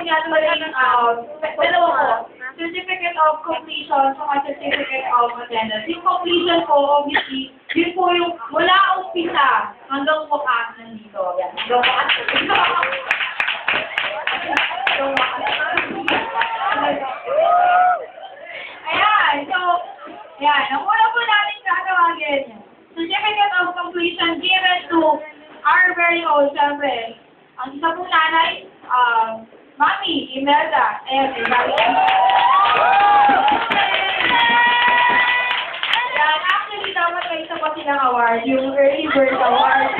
nga tuloy, dalawa po. Certificate of completion, saka certificate of attendance. Yung completion po, obviously, yun po yung mula umpisa hanggang wakas nandito. Yan, hanggang wakas. Ayan, so, ayan. Ang una po natin gagawin, certificate of completion given to our very own, syempre. Ang isa po nanay, Mami, Imelda, and yan, actually, dapat may isa pa silang award, yung Early Bird Award.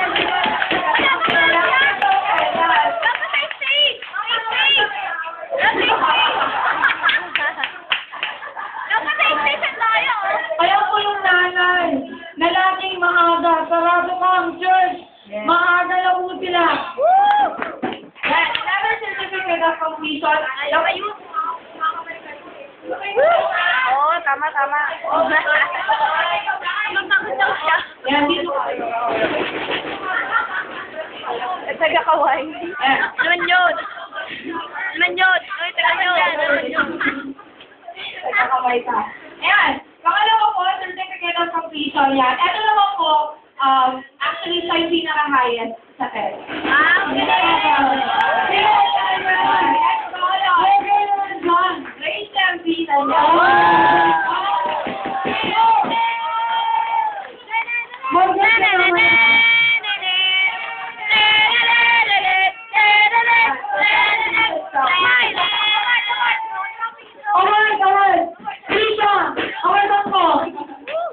Kaya po yung nanay, na laging maaga, sarado ka ang church, maaga na po sila. Yan, another certificate of completion. Oo, tama. Yan, dito. Taga-kaway. Naman yun. Uy, taga-kaway. Nagkakamay ka. Ayan. Pangalawa po, certificate of completion. Yan. Ito naman po, actually, siya yung pinaka-highest sa test.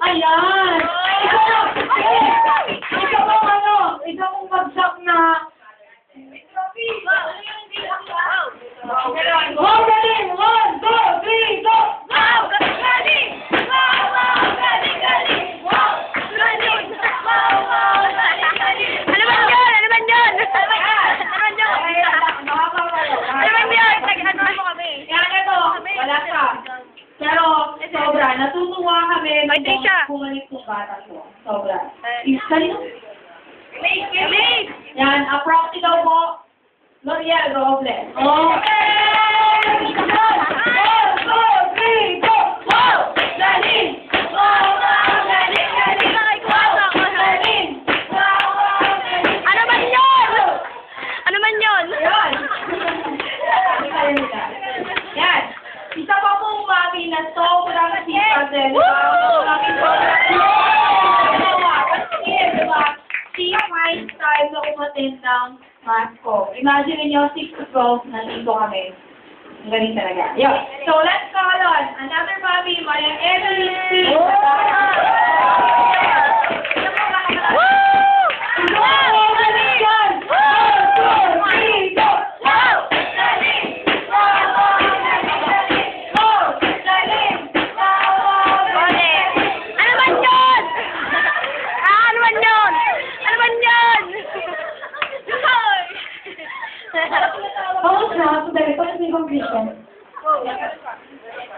Ayan! Ikaw ang bagsak na... Wow, galing! 1, 2, 3, go! Wow! Galing! Wow! Galing! Wow! Galing! Wow! Galing! Ano man yun? Ano man yun? Tag-ano mo kami? Yan, ito. Wala siya. Pero, sobra. Natutuwa kami nung bumalik kong bata ko. Sobra. Kanino? Yan, proxy daw po. L'Oreal Robles. Okay! 1, 2, 3, go! Wow! Galing! Wow! Galing! Galing! Ano man yun? Ano man yun? Yan! Yan! Isa pa pong mami na sobrang sipag din. She finds time na umatin ng math ko. Imagine niyo, 6 to 12, nandito kami. Ang galing talaga. Yo. So, let's call on another mami, Maria Evelyn C.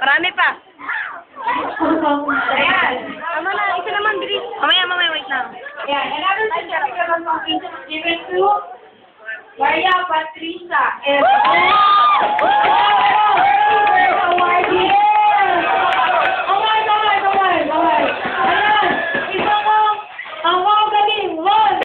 Marami pa. Ayan. Tama na, isa naman, bilis. Mamaya, wait lang. Ayan. Another certificate of completion is given to Maria Patricia. And award here.